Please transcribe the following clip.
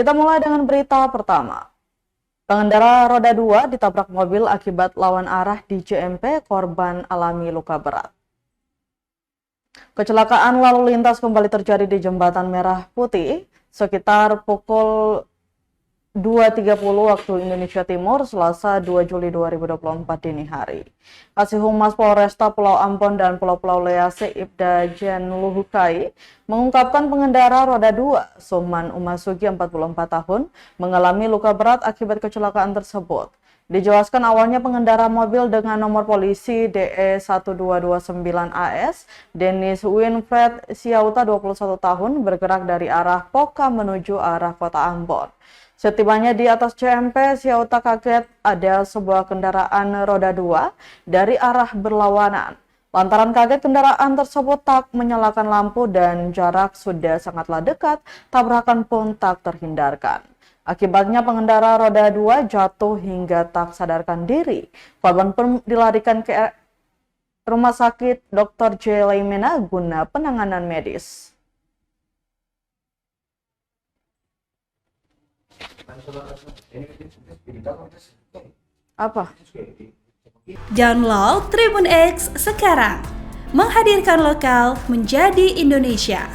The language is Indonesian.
Kita mulai dengan berita pertama. Pengendara roda 2 ditabrak mobil akibat lawan arah di JMP, korban alami luka berat. Kecelakaan lalu lintas kembali terjadi di Jembatan Merah Putih sekitar pukul 2.30 waktu Indonesia Timur, Selasa 2 Juli 2024 dini hari. Kasih Humas Polresta Pulau Ambon dan Pulau-Pulau Lease Ibda Jen Luhukai mengungkapkan pengendara roda 2, Suhman Umasugi 44 tahun, mengalami luka berat akibat kecelakaan tersebut. Dijelaskan awalnya pengendara mobil dengan nomor polisi DE 1229 AS, Dennis Winfred Siauta 21 tahun, bergerak dari arah Poka menuju arah Kota Ambon. Setibanya di atas CMP, Siauta kaget ada sebuah kendaraan roda 2 dari arah berlawanan. Lantaran kaget, kendaraan tersebut tak menyalakan lampu dan jarak sudah sangatlah dekat, tabrakan pun tak terhindarkan. Akibatnya pengendara roda 2 jatuh hingga tak sadarkan diri. Korban pun dilarikan ke Rumah Sakit Dr. J. Laimena guna penanganan medis. Apa? Download Tribun X sekarang, menghadirkan lokal menjadi Indonesia.